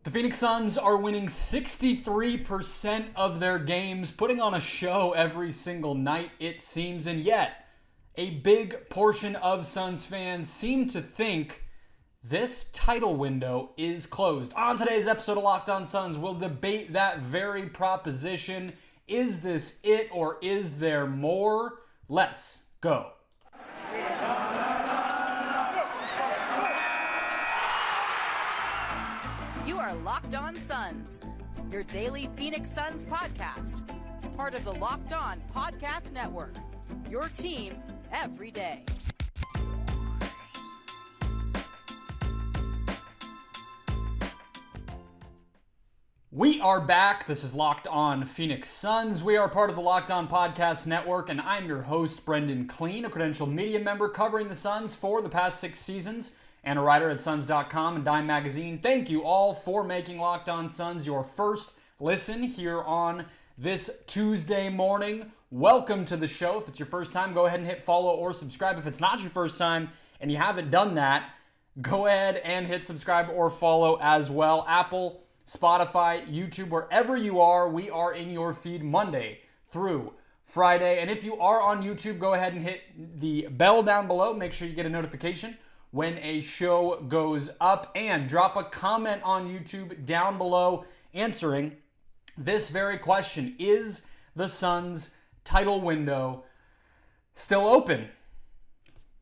The Phoenix Suns are winning 63% of their games, putting on a show every single night, it seems, and yet a big portion of Suns fans seem to think this title window is closed. On today's episode of Locked On Suns, we'll debate that very proposition. Is this it, or is there more? Let's go. You are Locked On Suns, your daily Phoenix Suns podcast. Part of the Locked On Podcast Network, your team every day. We are back. This is Locked On Phoenix Suns. We are part of the Locked On Podcast Network, and I'm your host, Brendon Kleen, a credentialed media member covering the Suns for the past 6 seasons, and a writer at Suns.com and Dime Magazine. Thank you all for making Locked On Suns your first listen here on this Tuesday morning. Welcome to the show. If it's your first time, go ahead and hit follow or subscribe. If it's not your first time and you haven't done that, go ahead and hit subscribe or follow as well. Apple, Spotify, YouTube, wherever you are, we are in your feed Monday through Friday. And if you are on YouTube, go ahead and hit the bell down below. Make sure you get a notification when a show goes up, and drop a comment on YouTube down below answering this very question. Is the Suns title window still open?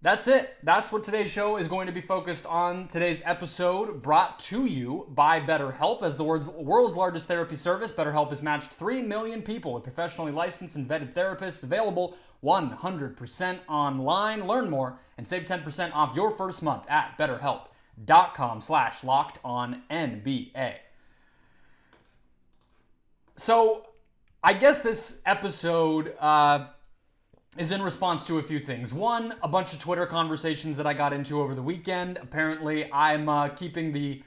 That's it. That's what today's show is going to be focused on. Today's episode brought to you by BetterHelp. As the world's largest therapy service, BetterHelp has matched 3 million people with professionally licensed and vetted therapists, available 100% online. Learn more and save 10% off your first month at BetterHelp.com/LockedOnNBA. So, I guess this episode is in response to a few things. One, a bunch of Twitter conversations that I got into over the weekend. Apparently, I'm keeping the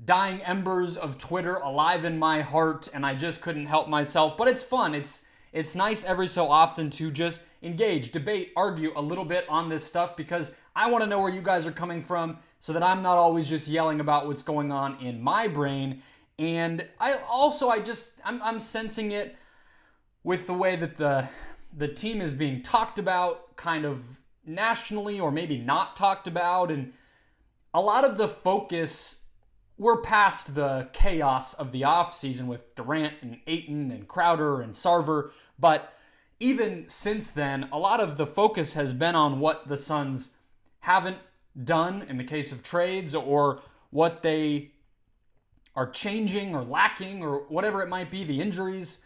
dying embers of Twitter alive in my heart, and I just couldn't help myself. But it's fun. It's nice every so often to just engage, debate, argue a little bit on this stuff, because I want to know where you guys are coming from so that I'm not always just yelling about what's going on in my brain. And I'm sensing it with the way that the team is being talked about kind of nationally, or maybe not talked about. And a lot of the focus, we're past the chaos of the offseason with Durant and Ayton and Crowder and Sarver. But even since then, a lot of the focus has been on what the Suns haven't done in the case of trades, or what they are changing or lacking, or whatever it might be, the injuries.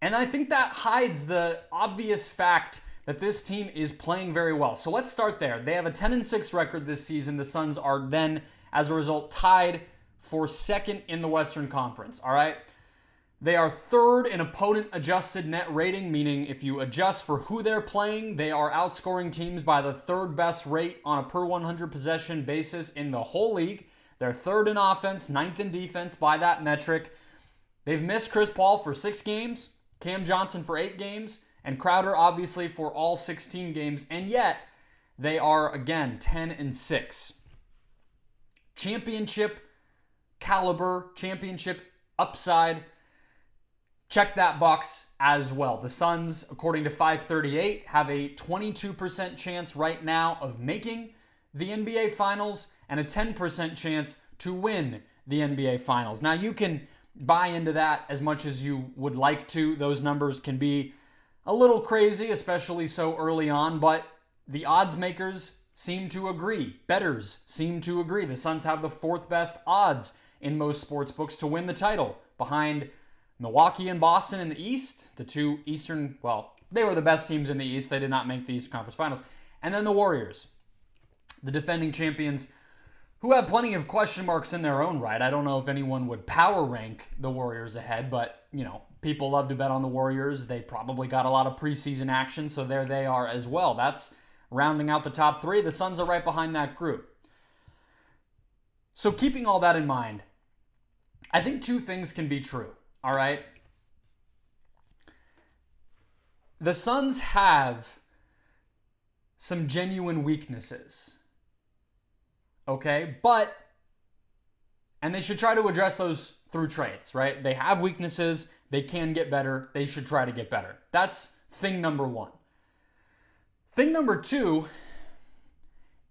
And I think that hides the obvious fact that this team is playing very well. So let's start there. They have a 10-6 record this season. The Suns are then, as a result, tied for second in the Western Conference, all right? They are third in opponent-adjusted net rating, meaning if you adjust for who they're playing, they are outscoring teams by the third best rate on a per 100 possession basis in the whole league. They're third in offense, ninth in defense by that metric. They've missed Chris Paul for 6 games, Cam Johnson for 8 games, and Crowder obviously for all 16 games, and yet they are, again, 10-6. Championship caliber, championship upside. Check that box as well. The Suns, according to 538, have a 22% chance right now of making the NBA Finals and a 10% chance to win the NBA Finals. Now, you can buy into that as much as you would like to. Those numbers can be a little crazy, especially so early on, but the odds makers seem to agree. Bettors seem to agree. The Suns have the 4th best odds in most sports books to win the title, behind Milwaukee and Boston in the East, the two Eastern, well, they were the best teams in the East. They did not make the Eastern Conference Finals. And then the Warriors, the defending champions, who have plenty of question marks in their own right. I don't know if anyone would power rank the Warriors ahead, but, people love to bet on the Warriors. They probably got a lot of preseason action, so there they are as well. That's rounding out the top 3. The Suns are right behind that group. So keeping all that in mind, I think 2 things can be true, all right? The Suns have some genuine weaknesses, okay? But And they should try to address those through trades, right? They have weaknesses. They can get better. They should try to get better. That's thing number one. Thing number two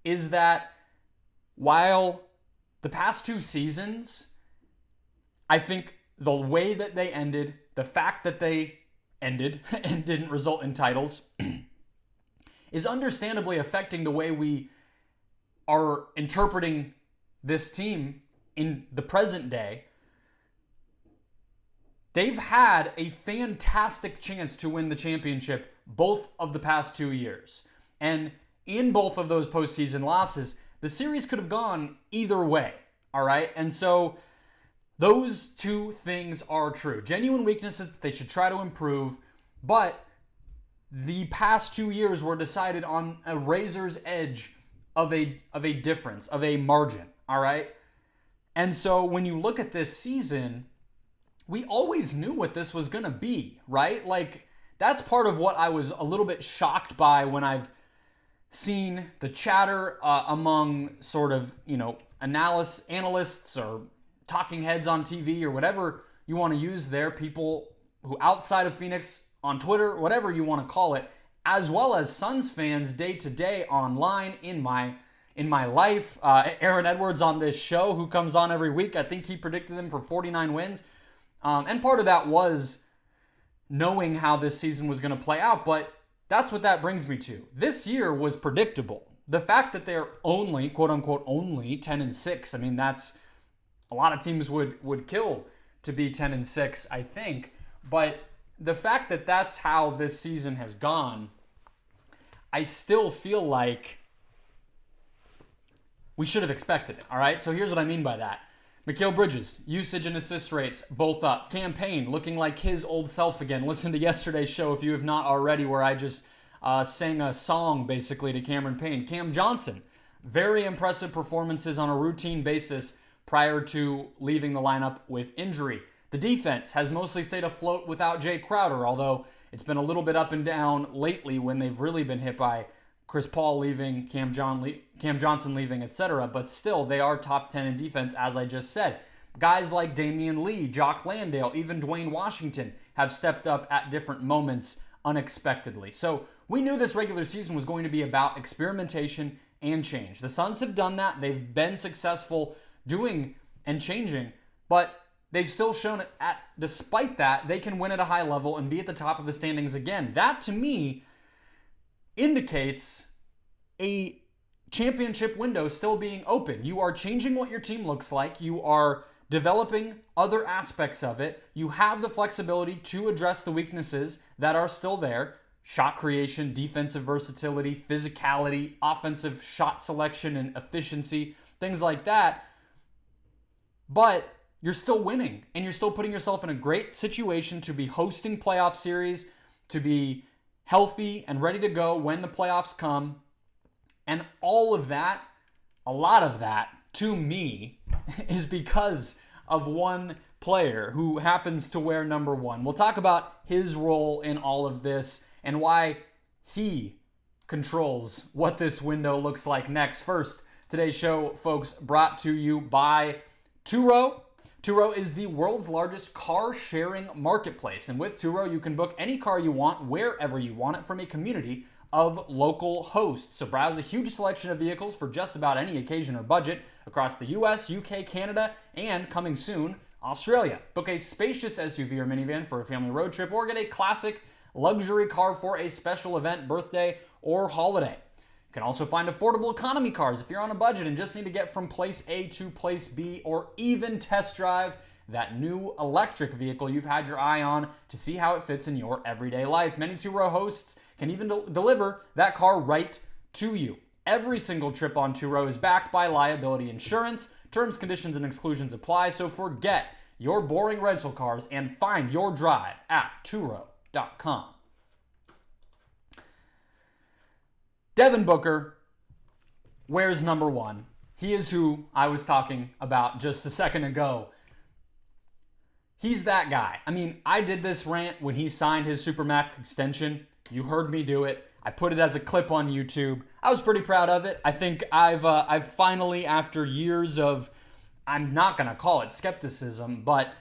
is that while the past 2 seasons, I think the way that they ended, the fact that they ended and didn't result in titles is understandably affecting the way we are interpreting this team in the present day. They've had a fantastic chance to win the championship both of the past 2 years. And in both of those postseason losses, the series could have gone either way, all right? And so those two things are true. Genuine weaknesses that they should try to improve, but the past 2 years were decided on a razor's edge of a difference, of a margin, all right? And so when you look at this season, we always knew what this was going to be, right? Like, that's part of what I was a little bit shocked by when I've seen the chatter among sort of, analysts or talking heads on TV or whatever you want to use there, people who outside of Phoenix on Twitter, whatever you want to call it, as well as Suns fans day to day online in my life. Aaron Edwards on this show, who comes on every week, I think he predicted them for 49 wins. And part of that was knowing how this season was going to play out, but that's what that brings me to. This year was predictable. The fact that they're only, quote unquote, only 10-6, I mean, that's a lot of teams would kill to be 10-6, I think. But the fact that that's how this season has gone, I still feel like we should have expected it, all right? So here's what I mean by that. Mikal Bridges, usage and assist rates, both up. Cam Payne, looking like his old self again. Listen to yesterday's show if you have not already, where I just sang a song, basically, to Cameron Payne. Cam Johnson, very impressive performances on a routine basis prior to leaving the lineup with injury. The defense has mostly stayed afloat without Jay Crowder, although it's been a little bit up and down lately when they've really been hit by Chris Paul leaving, Cam Johnson leaving, etc. But still, they are top 10 in defense, as I just said. Guys like Damian Lee, Jock Landale, even Dwayne Washington have stepped up at different moments unexpectedly. So we knew this regular season was going to be about experimentation and change. The Suns have done that. They've been successful doing and changing, but they've still shown despite that, they can win at a high level and be at the top of the standings again. That, to me, indicates a championship window still being open. You are changing what your team looks like. You are developing other aspects of it. You have the flexibility to address the weaknesses that are still there. Shot creation, defensive versatility, physicality, offensive shot selection and efficiency, things like that. But you're still winning, and you're still putting yourself in a great situation to be hosting playoff series, to be healthy and ready to go when the playoffs come. And all of that, a lot of that, to me, is because of one player who happens to wear number 1. We'll talk about his role in all of this and why he controls what this window looks like next. First, today's show, folks, brought to you by Turo. Turo is the world's largest car-sharing marketplace, and with Turo, you can book any car you want, wherever you want it, from a community of local hosts. So browse a huge selection of vehicles for just about any occasion or budget across the US, UK, Canada, and coming soon, Australia. Book a spacious SUV or minivan for a family road trip, or get a classic luxury car for a special event, birthday, or holiday. You can also find affordable economy cars if you're on a budget and just need to get from place A to place B, or even test drive that new electric vehicle you've had your eye on to see how it fits in your everyday life. Many Turo hosts can even deliver that car right to you. Every single trip on Turo is backed by liability insurance. Terms, conditions, and exclusions apply, so forget your boring rental cars and find your drive at Turo.com. Devin Booker wears number 1. He is who I was talking about just a second ago. He's that guy. I mean, I did this rant when he signed his Supermax extension. You heard me do it. I put it as a clip on YouTube. I was pretty proud of it. I think I've finally, after years of, I'm not going to call it skepticism, but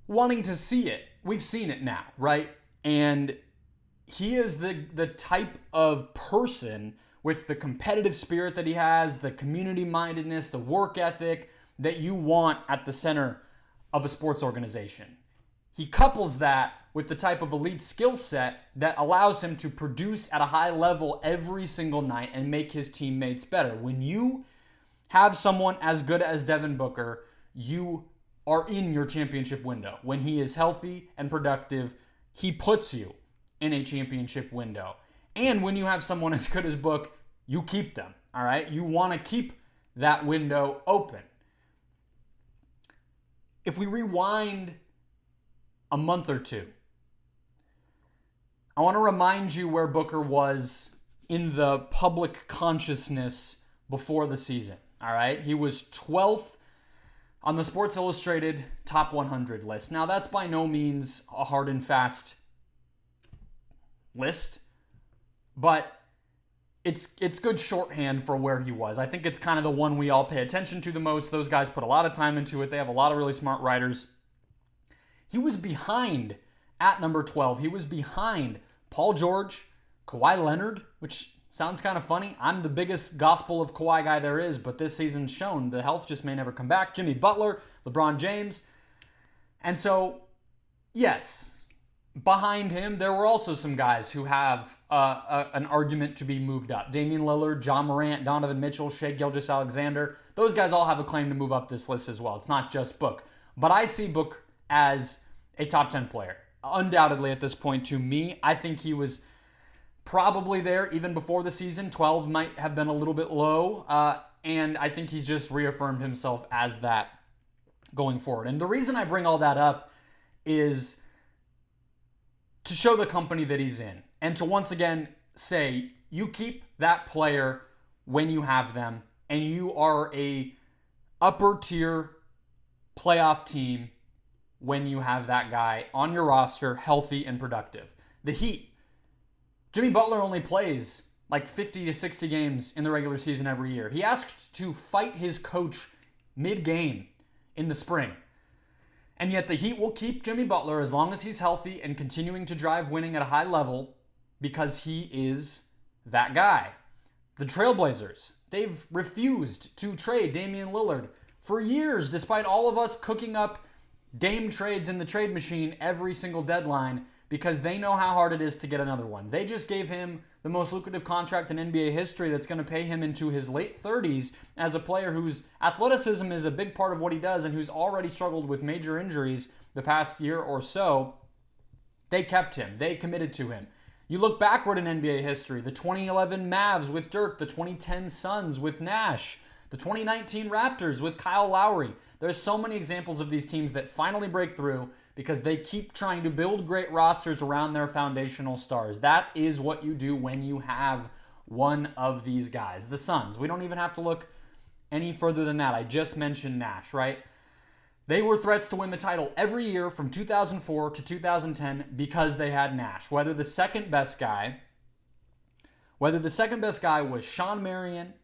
wanting to see it. We've seen it now, right? And he is the type of person with the competitive spirit that he has, the community mindedness, the work ethic that you want at the center of a sports organization. He couples that with the type of elite skill set that allows him to produce at a high level every single night and make his teammates better. When you have someone as good as Devin Booker, you are in your championship window. When he is healthy and productive, he puts you in a championship window. And when you have someone as good as Book, you keep them, all right? You want to keep that window open. If we rewind a month or two, I want to remind you where Booker was in the public consciousness before the season, all right? He was 12th on the Sports Illustrated Top 100 list. Now, that's by no means a hard and fast list, but it's good shorthand for where he was. I think it's kind of the one we all pay attention to the most. Those guys put a lot of time into it. They have a lot of really smart writers. He was behind at number 12. He was behind Paul George, Kawhi Leonard, which sounds kind of funny. I'm the biggest gospel of Kawhi guy there is, but this season's shown the health just may never come back. Jimmy Butler, LeBron James. And so, yes, behind him, there were also some guys who have an argument to be moved up. Damian Lillard, John Morant, Donovan Mitchell, Shai Gilgeous-Alexander. Those guys all have a claim to move up this list as well. It's not just Book. But I see Book as a top 10 player. Undoubtedly at this point to me, I think he was probably there even before the season. 12 might have been a little bit low. And I think he's just reaffirmed himself as that going forward. And the reason I bring all that up is to show the company that he's in and to once again say you keep that player when you have them and you are a upper tier playoff team when you have that guy on your roster healthy and productive. The Heat, Jimmy Butler only plays like 50 to 60 games in the regular season every year. He asked to fight his coach mid-game in the spring. And yet the Heat will keep Jimmy Butler as long as he's healthy and continuing to drive winning at a high level because he is that guy. The Trailblazers, they've refused to trade Damian Lillard for years, despite all of us cooking up Dame trades in the trade machine every single deadline because they know how hard it is to get another one. They just gave him the most lucrative contract in NBA history that's going to pay him into his late 30s as a player whose athleticism is a big part of what he does and who's already struggled with major injuries the past year or so. They kept him. They committed to him. You look backward in NBA history, the 2011 Mavs with Dirk, the 2010 Suns with Nash, the 2019 Raptors with Kyle Lowry. There's so many examples of these teams that finally break through because they keep trying to build great rosters around their foundational stars. That is what you do when you have one of these guys. The Suns, we don't even have to look any further than that. I just mentioned Nash, right? They were threats to win the title every year from 2004 to 2010 because they had Nash. Whether the second best guy was Sean Marion,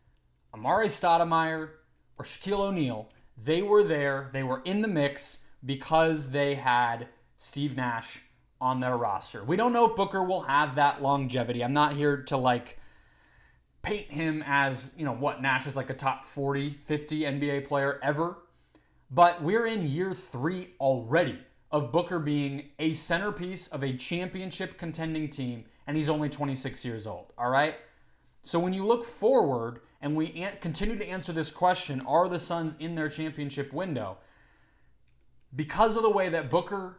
Amare Stoudemire, or Shaquille O'Neal, they were there, they were in the mix because they had Steve Nash on their roster. We don't know if Booker will have that longevity. I'm not here to paint him as, Nash is like a top 40, 50 NBA player ever. But we're in year 3 already of Booker being a centerpiece of a championship contending team, and he's only 26 years old, all right? So when you look forward and we continue to answer this question, are the Suns in their championship window? Because of the way that Booker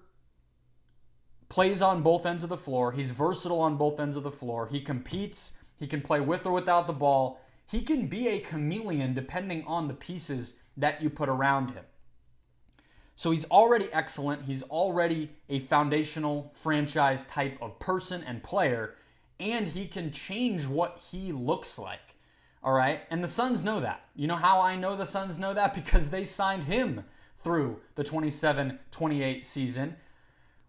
plays on both ends of the floor, he's versatile on both ends of the floor, he competes, he can play with or without the ball, he can be a chameleon depending on the pieces that you put around him. So he's already excellent, he's already a foundational franchise type of person and player, and he can change what he looks like, all right? And the Suns know that. You know how I know the Suns know that? Because they signed him through the 27-28 season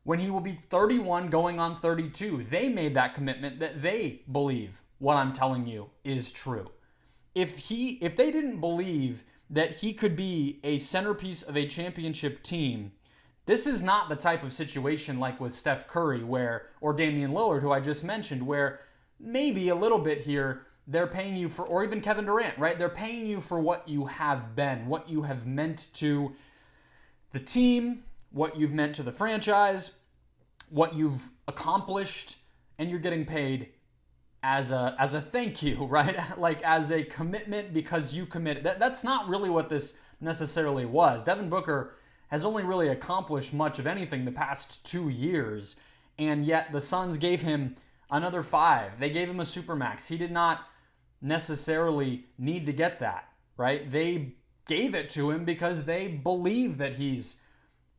when he will be 31 going on 32. They made that commitment that they believe what I'm telling you is true. If they didn't believe that he could be a centerpiece of a championship team, this is not the type of situation like with Steph Curry or Damian Lillard, who I just mentioned, where maybe a little bit here they're paying you for, or even Kevin Durant, right? They're paying you for what you have been, what you have meant to the team, what you've meant to the franchise, what you've accomplished, and you're getting paid as a thank you, right? Like as a commitment because you committed. That's not really what this necessarily was. Devin Booker has only really accomplished much of anything the past 2 years, and yet the Suns gave him another 5. They gave him a supermax. He did not necessarily need to get that, right? They gave it to him because they believe that he's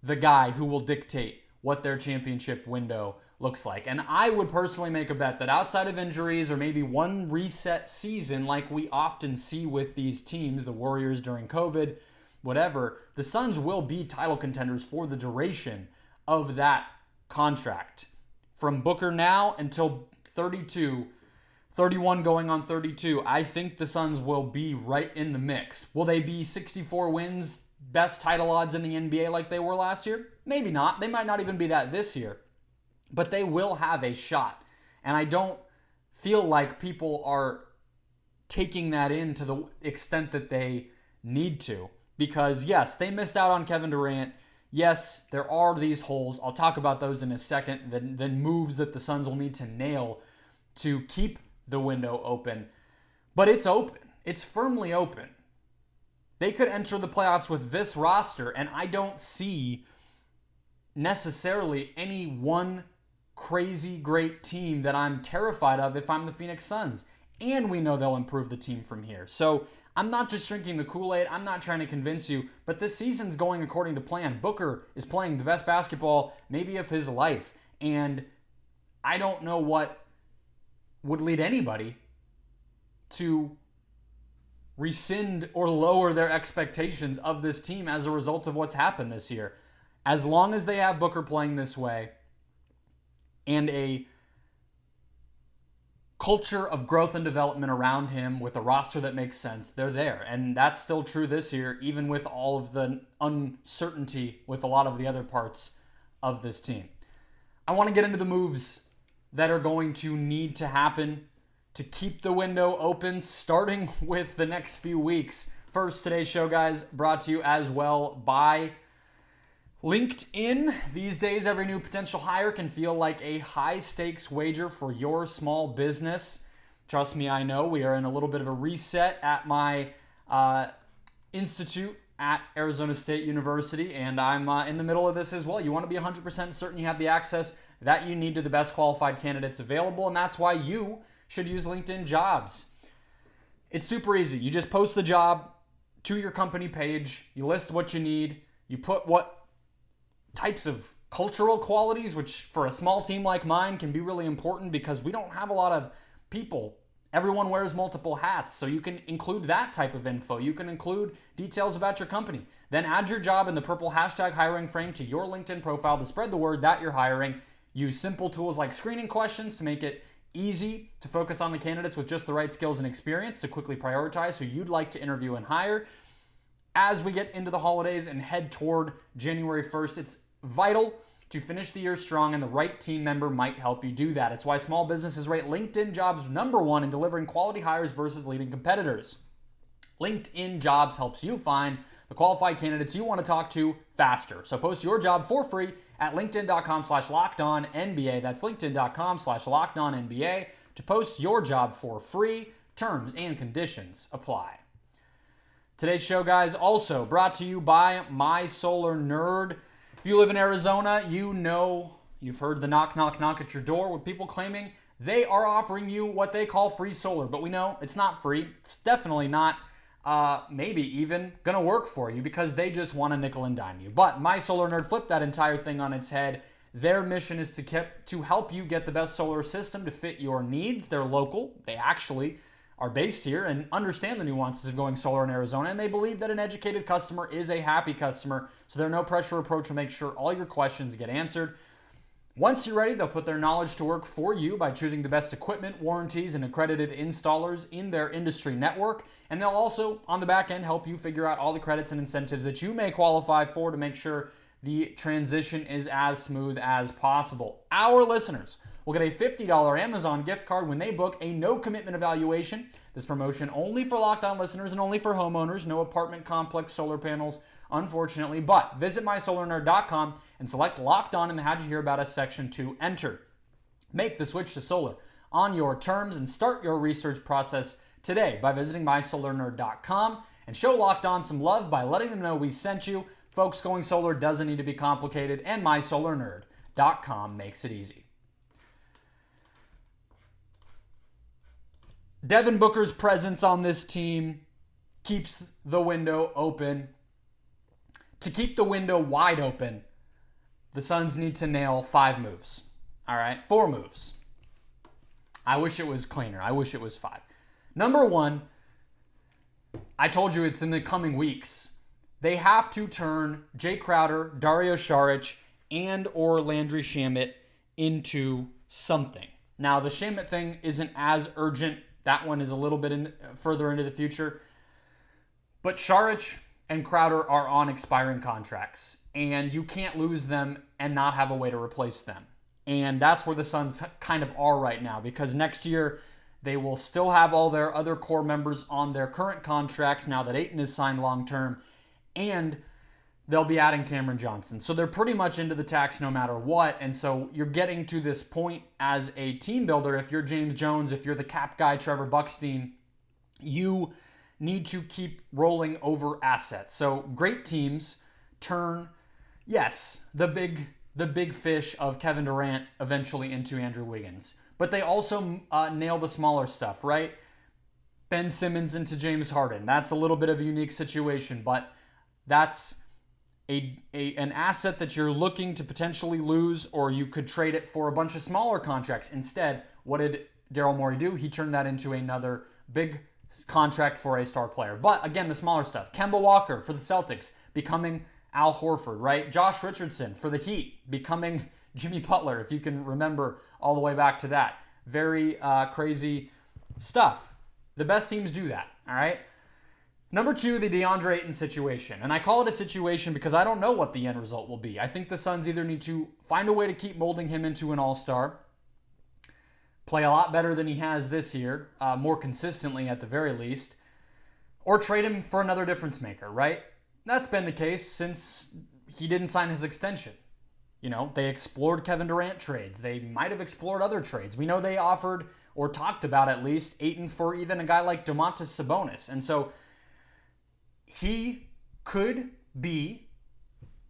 the guy who will dictate what their championship window looks like. And I would personally make a bet that outside of injuries or maybe one reset season like we often see with these teams, the Warriors during COVID, whatever, the Suns will be title contenders for the duration of that contract. From Booker now until 31 going on 32, I think the Suns will be right in the mix. Will they be 64 wins, best title odds in the NBA like they were last year? Maybe not. They might not even be that this year. But they will have a shot. And I don't feel like people are taking that in to the extent that they need to. Because yes, they missed out on Kevin Durant. Yes, there are these holes. I'll talk about those in a second. Then moves that the Suns will need to nail to keep the window open. But it's open. It's firmly open. They could enter the playoffs with this roster, and I don't see necessarily any one crazy great team that I'm terrified of if I'm the Phoenix Suns. And we know they'll improve the team from here. So I'm not just drinking the Kool-Aid. I'm not trying to convince you, but this season's going according to plan. Booker is playing the best basketball maybe of his life. And I don't know what would lead anybody to rescind or lower their expectations of this team as a result of what's happened this year. As long as they have Booker playing this way and a culture of growth and development around him with a roster that makes sense, they're there. And that's still true this year, even with all of the uncertainty with a lot of the other parts of this team. I want to get into the moves that are going to need to happen to keep the window open, starting with the next few weeks. First, today's show, guys, brought to you as well by LinkedIn. These days, every new potential hire can feel like a high-stakes wager for your small business. Trust me, I know. We are in a little bit of a reset at my institute at Arizona State University, and I'm in the middle of this as well. You want to be 100% certain you have the access that you need to the best qualified candidates available, and that's why you should use LinkedIn Jobs. It's super easy. You just post the job to your company page. You list what you need. You put what types of cultural qualities, which for a small team like mine can be really important because we don't have a lot of people. Everyone wears multiple hats, so you can include that type of info. You can include details about your company. Then add your job in the purple hashtag hiring frame to your LinkedIn profile to spread the word that you're hiring. Use simple tools like screening questions to make it easy to focus on the candidates with just the right skills and experience to quickly prioritize who you'd like to interview and hire. As we get into the holidays and head toward January 1st, it's vital to finish the year strong, and the right team member might help you do that. It's why small businesses rate LinkedIn Jobs #1 in delivering quality hires versus leading competitors. LinkedIn Jobs helps you find the qualified candidates you want to talk to faster. So post your job for free at linkedin.com/lockedonnba. That's linkedin.com/lockedonnba to post your job for free. Terms and conditions apply. Today's show, guys, also brought to you by My Solar Nerd. If you live in Arizona, you know you've heard the knock, knock, knock at your door with people claiming they are offering you what they call free solar. But we know it's not free. It's definitely not maybe even going to work for you because they just want to nickel and dime you. But My Solar Nerd flipped that entire thing on its head. Their mission is to help you get the best solar system to fit your needs. They're local. They actually are based here and understand the nuances of going solar in Arizona, and they believe that an educated customer is a happy customer, so their no-pressure approach will make sure all your questions get answered. Once you're ready, they'll put their knowledge to work for you by choosing the best equipment, warranties, and accredited installers in their industry network. And they'll also, on the back end, help you figure out all the credits and incentives that you may qualify for to make sure the transition is as smooth as possible. Our listeners will get a $50 Amazon gift card when they book a no-commitment evaluation. This promotion only for Locked On listeners and only for homeowners. No apartment complex solar panels, unfortunately. But visit mysolarnerd.com and select Locked On in the How'd You Hear About Us section to enter. Make the switch to solar on your terms and start your research process today by visiting mysolarnerd.com and show Locked On some love by letting them know we sent you. Folks, going solar doesn't need to be complicated, and mysolarnerd.com makes it easy. Devin Booker's presence on this team keeps the window open. To keep the window wide open, the Suns need to nail 5 moves. All right, 4 moves. I wish it was cleaner. I wish it was 5. Number 1, I told you it's in the coming weeks. They have to turn Jay Crowder, Dario Saric, and or Landry Shamet into something. Now, the Shamet thing isn't as urgent. That one is a little bit further into the future. But Saric and Crowder are on expiring contracts, and you can't lose them and not have a way to replace them. And that's where the Suns kind of are right now, because next year they will still have all their other core members on their current contracts now that Ayton is signed long-term, and they'll be adding Cameron Johnson. So they're pretty much into the tax no matter what. And so you're getting to this point as a team builder. If you're James Jones, if you're the cap guy, Trevor Buckstein, you need to keep rolling over assets. So great teams turn, yes, the big fish of Kevin Durant eventually into Andrew Wiggins. But they also nail the smaller stuff, right? Ben Simmons into James Harden. That's a little bit of a unique situation, but that's an asset that you're looking to potentially lose, or you could trade it for a bunch of smaller contracts. Instead, what did Daryl Morey do? He turned that into another big contract for a star player. But again, the smaller stuff. Kemba Walker for the Celtics, becoming Al Horford, right? Josh Richardson for the Heat, becoming Jimmy Butler, if you can remember all the way back to that. Very crazy stuff. The best teams do that, all right? Number 2, the Deandre Ayton situation. And I call it a situation because I don't know what the end result will be. I think the Suns either need to find a way to keep molding him into an all-star, play a lot better than he has this year, more consistently at the very least, or trade him for another difference maker, right? That's been the case since he didn't sign his extension. You know, they explored Kevin Durant trades. They might have explored other trades. We know they offered, or talked about at least, Ayton for even a guy like Domantas Sabonis. And so he could be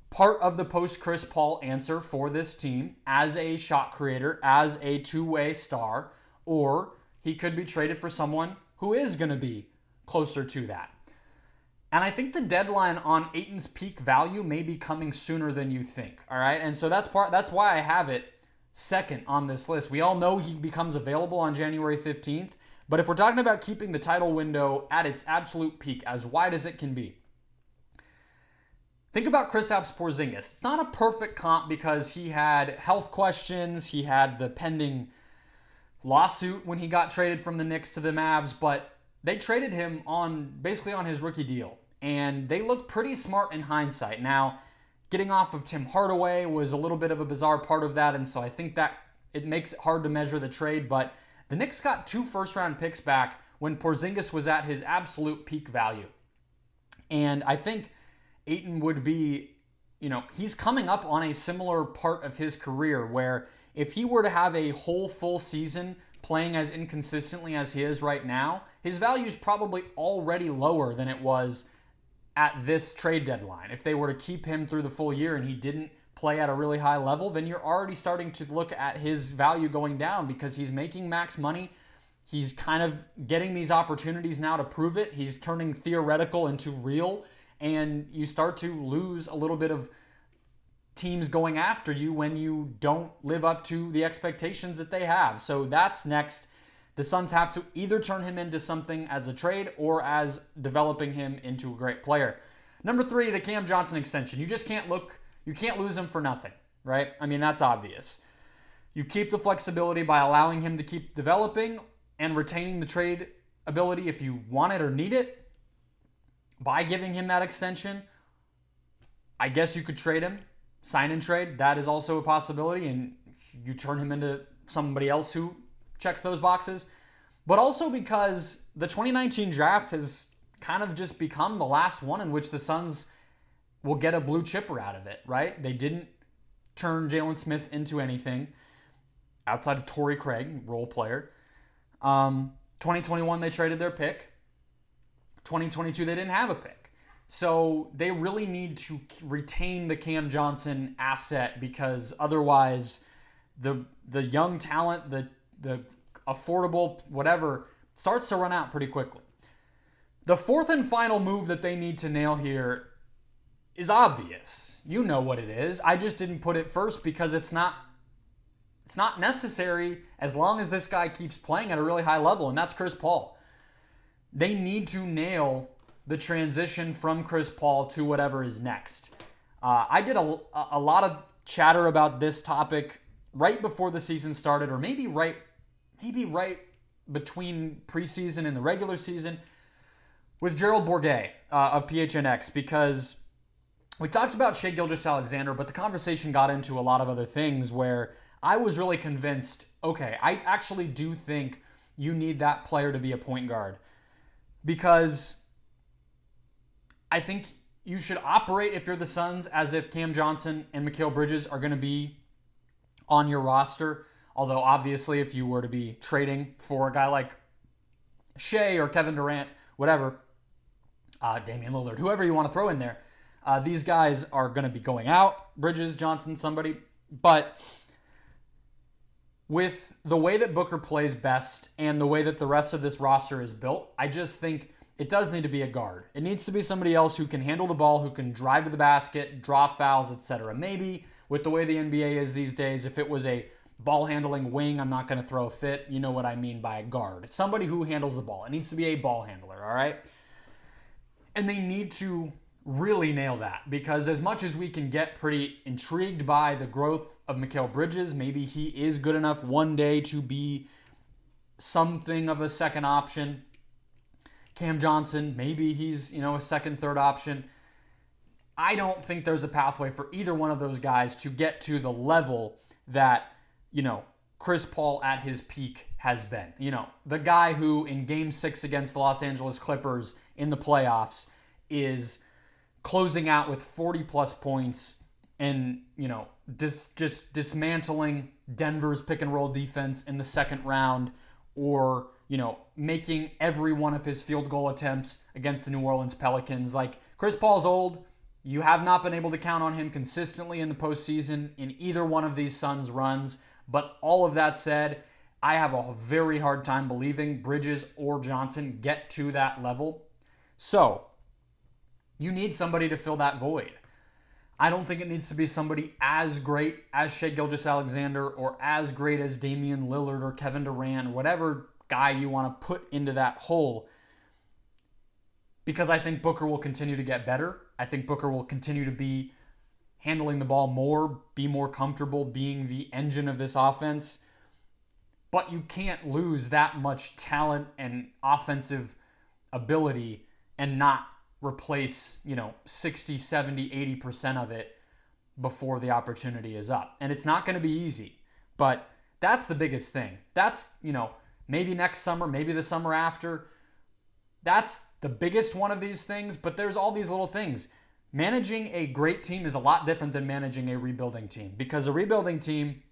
part of the post-Chris Paul answer for this team as a shot creator, as a two-way star, or he could be traded for someone who is going to be closer to that. And I think the deadline on Ayton's peak value may be coming sooner than you think, all right? And so that's why I have it second on this list. We all know he becomes available on January 15th, but if we're talking about keeping the title window at its absolute peak, as wide as it can be, think about Kristaps Porzingis. It's not a perfect comp because he had health questions, he had the pending lawsuit when he got traded from the Knicks to the Mavs, but they traded him basically on his rookie deal, and they look pretty smart in hindsight. Now, getting off of Tim Hardaway was a little bit of a bizarre part of that, and so I think that it makes it hard to measure the trade, but the Knicks got 2 first-round picks back when Porzingis was at his absolute peak value. And I think Ayton would be, he's coming up on a similar part of his career where if he were to have a whole full season playing as inconsistently as he is right now, his value is probably already lower than it was at this trade deadline. If they were to keep him through the full year and he didn't play at a really high level, then you're already starting to look at his value going down because he's making max money. He's kind of getting these opportunities now to prove it. He's turning theoretical into real, and you start to lose a little bit of teams going after you when you don't live up to the expectations that they have. So that's next. The Suns have to either turn him into something as a trade or as developing him into a great player. Number 3, the Cam Johnson extension. You just can't lose him for nothing, right? I mean, that's obvious. You keep the flexibility by allowing him to keep developing and retaining the trade ability if you want it or need it. By giving him that extension, I guess you could trade him, sign and trade. That is also a possibility, and you turn him into somebody else who checks those boxes. But also because the 2019 draft has kind of just become the last one in which the Suns will get a blue chipper out of it, right? They didn't turn Jalen Smith into anything outside of Torrey Craig, role player. 2021, they traded their pick. 2022, they didn't have a pick. So they really need to retain the Cam Johnson asset, because otherwise the young talent, the affordable whatever, starts to run out pretty quickly. The fourth and final move that they need to nail here is obvious. You know what it is. I just didn't put it first because it's not necessary as long as this guy keeps playing at a really high level, and that's Chris Paul. They need to nail the transition from Chris Paul to whatever is next. I did a lot of chatter about this topic right before the season started, or maybe right between preseason and the regular season, with Gerald Bourguet of PHNX, because we talked about Shai Gilgeous-Alexander, but the conversation got into a lot of other things where I was really convinced, okay, I actually do think you need that player to be a point guard, because I think you should operate, if you're the Suns, as if Cam Johnson and Mikal Bridges are going to be on your roster. Although, obviously, if you were to be trading for a guy like Shai or Kevin Durant, whatever, Damian Lillard, whoever you want to throw in there, these guys are going to be going out. Bridges, Johnson, somebody. But with the way that Booker plays best and the way that the rest of this roster is built, I just think it does need to be a guard. It needs to be somebody else who can handle the ball, who can drive to the basket, draw fouls, etc. Maybe with the way the NBA is these days, if it was a ball-handling wing, I'm not going to throw a fit. You know what I mean by a guard. Somebody who handles the ball. It needs to be a ball handler, all right? And they need to really nail that, because as much as we can get pretty intrigued by the growth of Mikal Bridges, maybe he is good enough one day to be something of a second option. Cam Johnson, maybe he's, a second, third option. I don't think there's a pathway for either one of those guys to get to the level that, Chris Paul at his peak has been. The guy who in Game 6 against the Los Angeles Clippers in the playoffs is closing out with 40-plus points and, just dismantling Denver's pick-and-roll defense in the second round, or, making every one of his field goal attempts against the New Orleans Pelicans. Like, Chris Paul's old. You have not been able to count on him consistently in the postseason in either one of these Suns runs. But all of that said, I have a very hard time believing Bridges or Johnson get to that level. So, you need somebody to fill that void. I don't think it needs to be somebody as great as Shai Gilgeous-Alexander or as great as Damian Lillard or Kevin Durant, or whatever guy you want to put into that hole, because I think Booker will continue to get better. I think Booker will continue to be handling the ball more, be more comfortable being the engine of this offense. But you can't lose that much talent and offensive ability and not replace, 60, 70, 80% of it before the opportunity is up. And it's not going to be easy, but that's the biggest thing. That's, maybe next summer, maybe the summer after. That's the biggest one of these things, but there's all these little things. Managing a great team is a lot different than managing a rebuilding team, because a rebuilding team,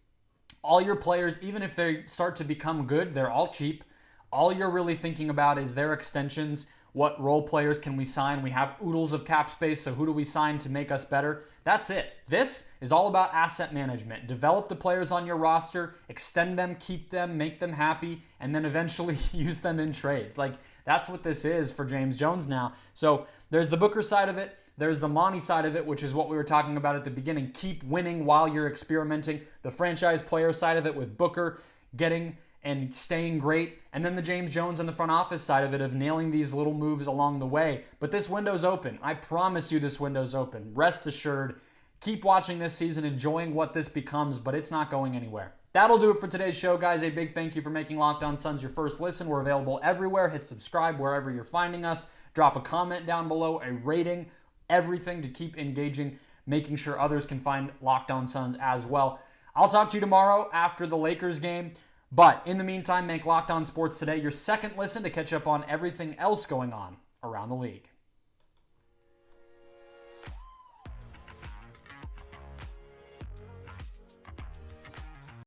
all your players, even if they start to become good, they're all cheap. All you're really thinking about is their extensions. What role players can we sign? We have oodles of cap space, so who do we sign to make us better? That's it. This is all about asset management. Develop the players on your roster, extend them, keep them, make them happy, and then eventually use them in trades. Like, that's what this is for James Jones now. So there's the Booker side of it. There's the Monty side of it, which is what we were talking about at the beginning. Keep winning while you're experimenting. The franchise player side of it with Booker getting and staying great. And then the James Jones and the front office side of it of nailing these little moves along the way. But this window's open. I promise you this window's open. Rest assured. Keep watching this season, enjoying what this becomes, but it's not going anywhere. that'll do it for today's show, guys. A big thank you for making Locked On Suns your first listen. We're available everywhere. Hit subscribe wherever you're finding us. Drop a comment down below, a rating, everything to keep engaging, making sure others can find Locked On Suns as well. I'll talk to you tomorrow after the Lakers game. But in the meantime, make Locked On Sports Today your second listen to catch up on everything else going on around the league.